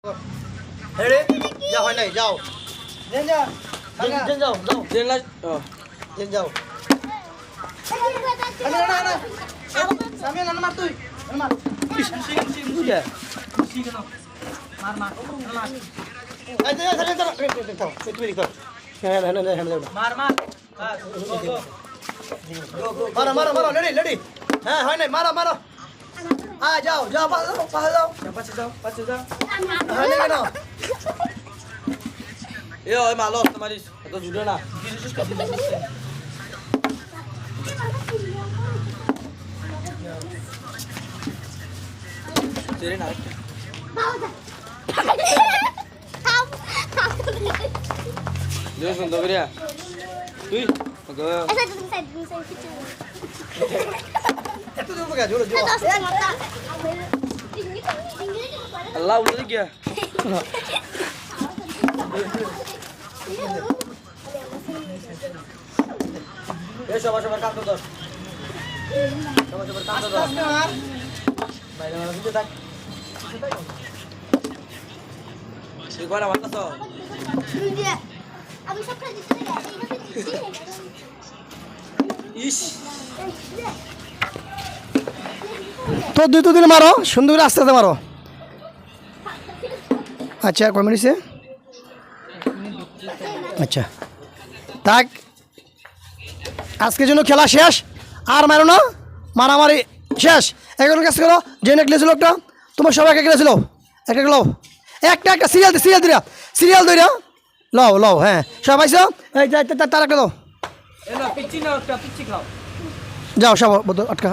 Ready? Giao hồi này giao. Lên chưa? Trên giao, giao. Trên là Trên giao. Ano na. Sabi na naman to. Naman. Sing kìa. Mar. Ay, dito. Mar. Maro, ready. Ha, hồi này maro. À, giao, pass giao. Pass daw. Hồi này cái nào? Yo, ay malos na malis. Ito sudah na. Sini na. Dia suntuk dia. Wih, agak. Ito dulu ka, dulu. Allah udah lagi ya. Ya, coba kantor tuh. Coba kantor tuh. Baik, langsung kita tak. Di mana mana tuh? Ish. তো দুই তো দিলে মারো সুন্দর করে আস্তে আস্তে মারো আচ্ছা কমেডি সে আচ্ছা তাক আজকের জন্য খেলা শেষ আর মারো না মারামারি শেষ এখন কাজ করো যে নেকলেস লোকটা তোমার সবাই একটা গেছিল একটা লও একটা সিরিয়াল ধরে লও হ্যাঁ সবাই এই তার একটা দাও Enak, pici na, pici kau. যাও সব আটকা